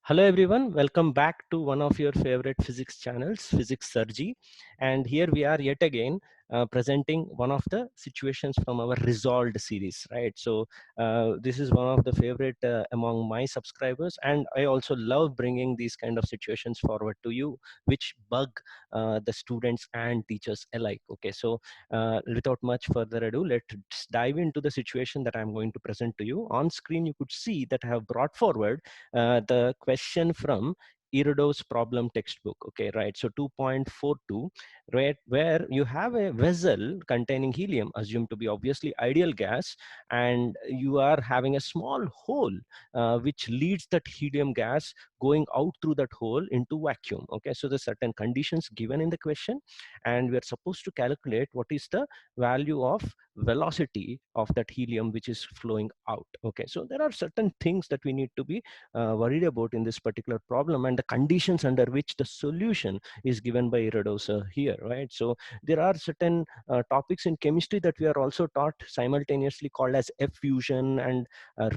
Hello everyone, welcome back to one of your favorite physics channels, PHYSICSSIRJEE. And here we are yet again presenting one of the situations from our resolved series, right? So this is one of the favorite among my subscribers, and I also love bringing these kind of situations forward to you, which bug the students and teachers alike. Okay, so without much further ado, let's dive into the situation that I'm going to present to you. On screen, you could see that I have brought forward the question from Irodov's problem textbook. Okay, right. So 2.42, right, where you have a vessel containing helium, assumed to be obviously ideal gas, and you are having a small hole which leads that helium gas going out through that hole into vacuum. Okay, so there's certain conditions given in the question, and we're supposed to calculate what is the value of velocity of that helium which is flowing out. Okay, so there are certain things that we need to be worried about in this particular problem, and the conditions under which the solution is given by Irodov here, right? So there are certain topics in chemistry that we are also taught simultaneously, called as effusion and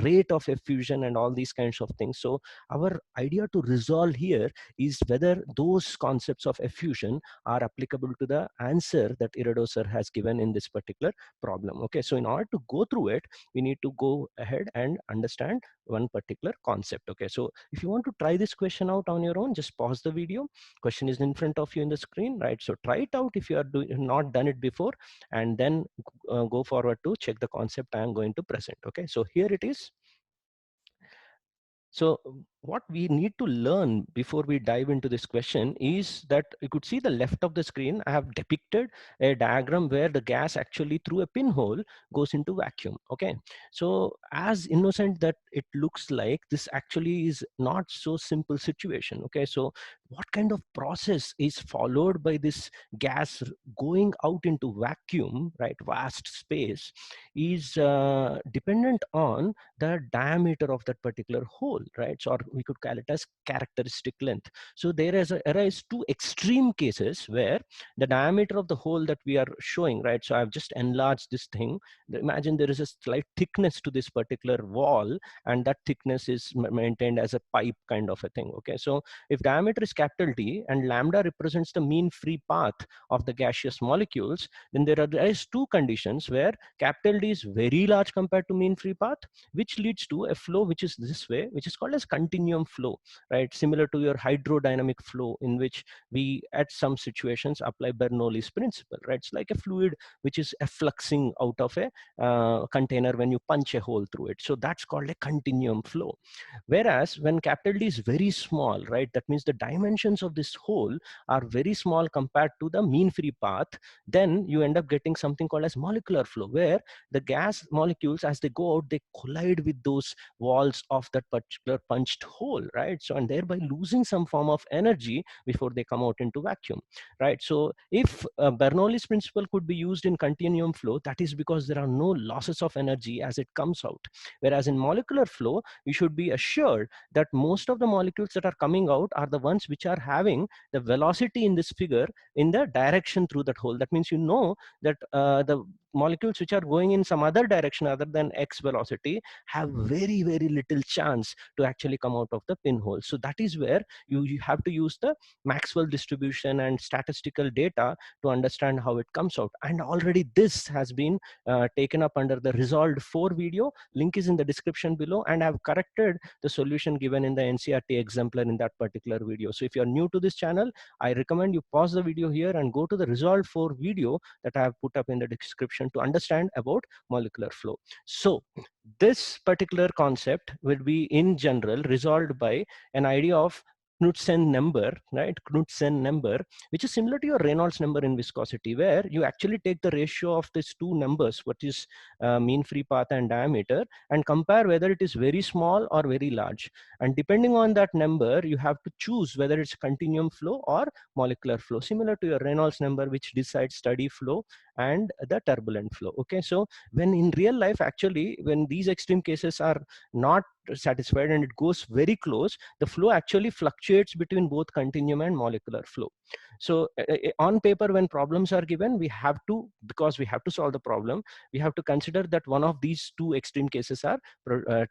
rate of effusion and all these kinds of things. So our idea to resolve here is whether those concepts of effusion are applicable to the answer that Irodov sir has given in this particular problem. Okay, so in order to go through it, we need to go ahead and understand one particular concept. Okay, so if you want to try this question out on your own, just pause the video. Question is in front of you in the screen, right? So try it out if you are not done it before, and then go forward to check the concept I am going to present. Okay, so here it is. So what we need to learn before we dive into this question is that you could see the left of the screen. I have depicted a diagram where the gas actually through a pinhole goes into vacuum. Okay, so as innocent that it looks like, this actually is not so simple situation. Okay, so what kind of process is followed by this gas going out into vacuum, right, vast space, is dependent on the diameter of that particular hole, right? So, or we could call it as characteristic length. So there is arise two extreme cases where the diameter of the hole that we are showing, right? So I've just enlarged this thing. Imagine there is a slight thickness to this particular wall, and that thickness is maintained as a pipe kind of a thing. Okay, so if diameter is capital D and lambda represents the mean free path of the gaseous molecules, then there are two conditions where capital D is very large compared to mean free path, which leads to a flow which is this way, which is called as continuum flow, right? Similar to your hydrodynamic flow, in which we at some situations apply Bernoulli's principle, right? It's like a fluid which is effluxing out of a container when you punch a hole through it. So that's called a continuum flow. Whereas when capital D is very small, right, that means the dimensions of this hole are very small compared to the mean free path, then you end up getting something called as molecular flow, where the gas molecules, as they go out, they collide with those walls of that particular punched hole, right? So, and thereby losing some form of energy before they come out into vacuum, right? So if Bernoulli's principle could be used in continuum flow, that is because there are no losses of energy as it comes out. Whereas in molecular flow, you should be assured that most of the molecules that are coming out are the ones which are having the velocity in this figure in the direction through that hole. That means you know that the molecules which are going in some other direction other than x velocity have very, very little chance to actually come out of the pinhole. So that is where you have to use the Maxwell distribution and statistical data to understand how it comes out. And already this has been taken up under the Resolved 4 video. Link is in the description below, and I've corrected the solution given in the NCERT exemplar in that particular video. So if you're new to this channel, I recommend you pause the video here and go to the Resolved 4 video that I have put up in the description to understand about molecular flow. So this particular concept will be in general resolved by an idea of Knudsen number, right? Knudsen number, which is similar to your Reynolds number in viscosity, where you actually take the ratio of these two numbers, what is mean free path and diameter, and compare whether it is very small or very large. And depending on that number, you have to choose whether it's continuum flow or molecular flow, similar to your Reynolds number, which decides steady flow and the turbulent flow. Okay, so when in real life, actually, when these extreme cases are not satisfied and it goes very close, the flow actually fluctuates between both continuum and molecular flow. So on paper, when problems are given, we have to, because we have to solve the problem, we have to consider that one of these two extreme cases are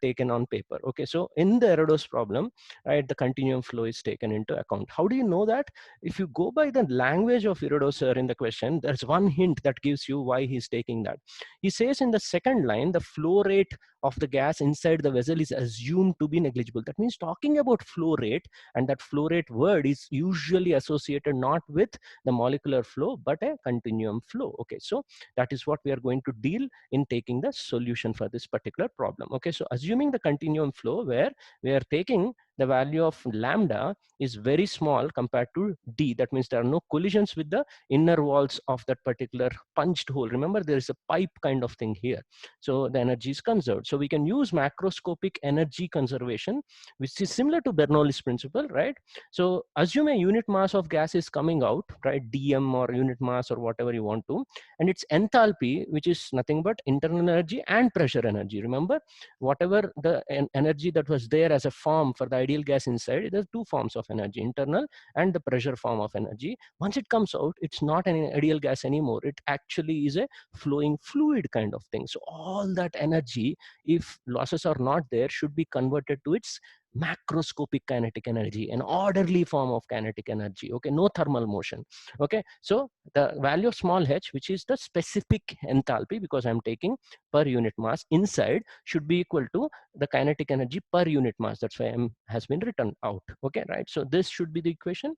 taken on paper. Okay, so in the Irodov's problem, right, the continuum flow is taken into account. How do you know that? If you go by the language of Irodov sir in the question, there's one hint that gives you why he's taking that. He says in the second line, the flow rate of the gas inside the vessel is assumed to be negligible. That means talking about flow rate, and that flow rate word is usually associated not with the molecular flow but a continuum flow. Okay, so that is what we are going to deal in taking the solution for this particular problem. Okay, so assuming the continuum flow, where we are taking the value of lambda is very small compared to d, that means there are no collisions with the inner walls of that particular punched hole. Remember, there is a pipe kind of thing here, so the energy is conserved. So we can use macroscopic energy conservation, which is similar to Bernoulli's principle, right? So assume a unit mass of gas is coming out, right, dm or unit mass or whatever you want to, and its enthalpy, which is nothing but internal energy and pressure energy. Remember, whatever the energy that was there as a form for the ideal gas inside, there's two forms of energy, internal and the pressure form of energy. Once it comes out, it's not an ideal gas anymore. It actually is a flowing fluid kind of thing. So all that energy, if losses are not there, should be converted to its macroscopic kinetic energy, an orderly form of kinetic energy. Okay, no thermal motion. Okay, so the value of small h, which is the specific enthalpy, because I'm taking per unit mass inside, should be equal to the kinetic energy per unit mass. That's why m has been written out. Okay, right? So this should be the equation.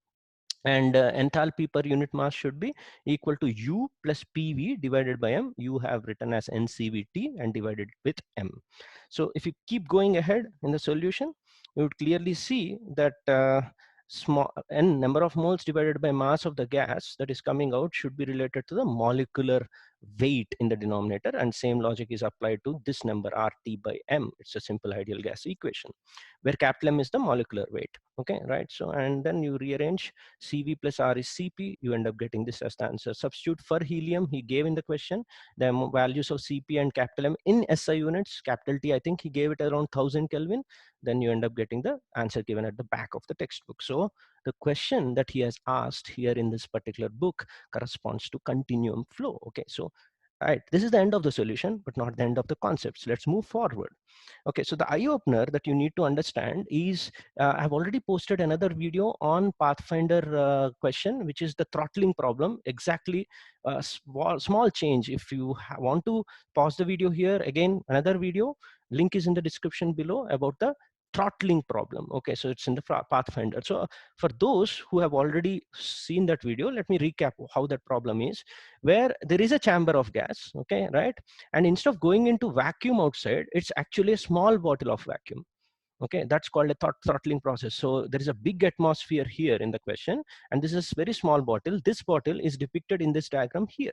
And enthalpy per unit mass should be equal to U plus PV divided by M. You have written as NCVT and divided with M. So if you keep going ahead in the solution, you would clearly see that small n number of moles divided by mass of the gas that is coming out should be related to the molecular weight in the denominator, and same logic is applied to this number RT by M. It's a simple ideal gas equation where capital M is the molecular weight. Okay, right? So, and then you rearrange CV plus R is CP, you end up getting this as the answer. Substitute for helium, he gave in the question the values of CP and capital M in SI units. Capital T, I think he gave it around 1000 Kelvin. Then you end up getting the answer given at the back of the textbook. So the question that he has asked here in this particular book corresponds to continuum flow. Okay, so all right, this is the end of the solution, but not the end of the concepts. Let's move forward. Okay, so the eye opener that you need to understand is, I've already posted another video on Pathfinder question, which is the throttling problem. Exactly, small change. If you want to pause the video here, again, another video, link is in the description below about the throttling problem. Okay, so it's in the Pathfinder. So for those who have already seen that video, let me recap how that problem is, where there is a chamber of gas, okay, right? And instead of going into vacuum outside, it's actually a small bottle of vacuum. Okay, that's called a throttling process. So there is a big atmosphere here in the question, and this is very small bottle. This bottle is depicted in this diagram here.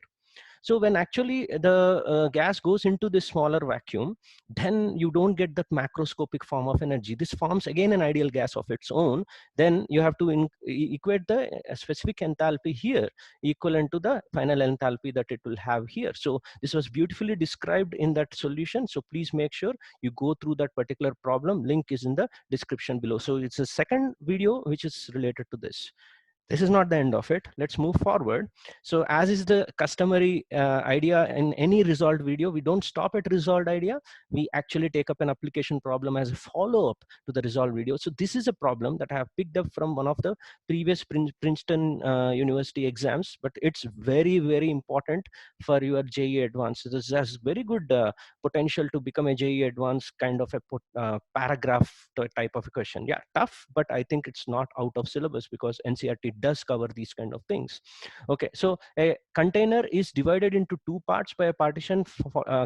So when actually the gas goes into this smaller vacuum, then you don't get that macroscopic form of energy. This forms again an ideal gas of its own. Then you have to equate the specific enthalpy here equivalent to the final enthalpy that it will have here. So this was beautifully described in that solution. So please make sure you go through that particular problem. Link is in the description below. So it's a second video which is related to this. This is not the end of it. Let's move forward. So as is the customary idea in any resolved video, we don't stop at resolved idea. We actually take up an application problem as a follow-up to the resolved video. So this is a problem that I have picked up from one of the previous Princeton University exams, but it's very, very important for your JEE Advanced. This has very good potential to become a JEE Advanced kind of a paragraph type of a question. Yeah, tough, but I think it's not out of syllabus because NCERT does cover these kind of things. Okay, so a container is divided into two parts by a partition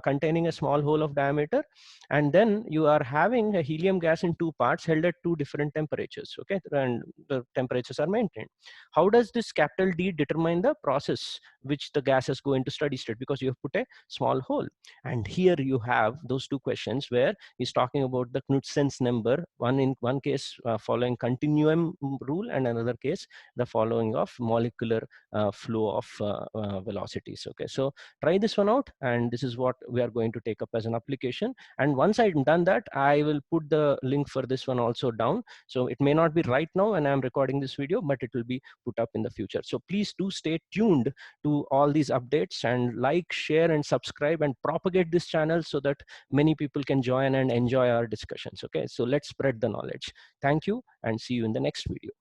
containing a small hole of diameter, and then you are having a helium gas in two parts held at two different temperatures. Okay, and the temperatures are maintained. How does this capital D determine the process which the gases go into steady state? Because you have put a small hole, and here you have those two questions where he's talking about the Knudsen's number, in one case following continuum rule, and another case the following of molecular flow of velocities. Okay, so try this one out, and this is what we are going to take up as an application. And once I've done that, I will put the link for this one also down. So it may not be right now when I'm recording this video, but it will be put up in the future. So please do stay tuned to all these updates, and like, share, and subscribe, and propagate this channel so that many people can join and enjoy our discussions. Okay, so let's spread the knowledge. Thank you, and see you in the next video.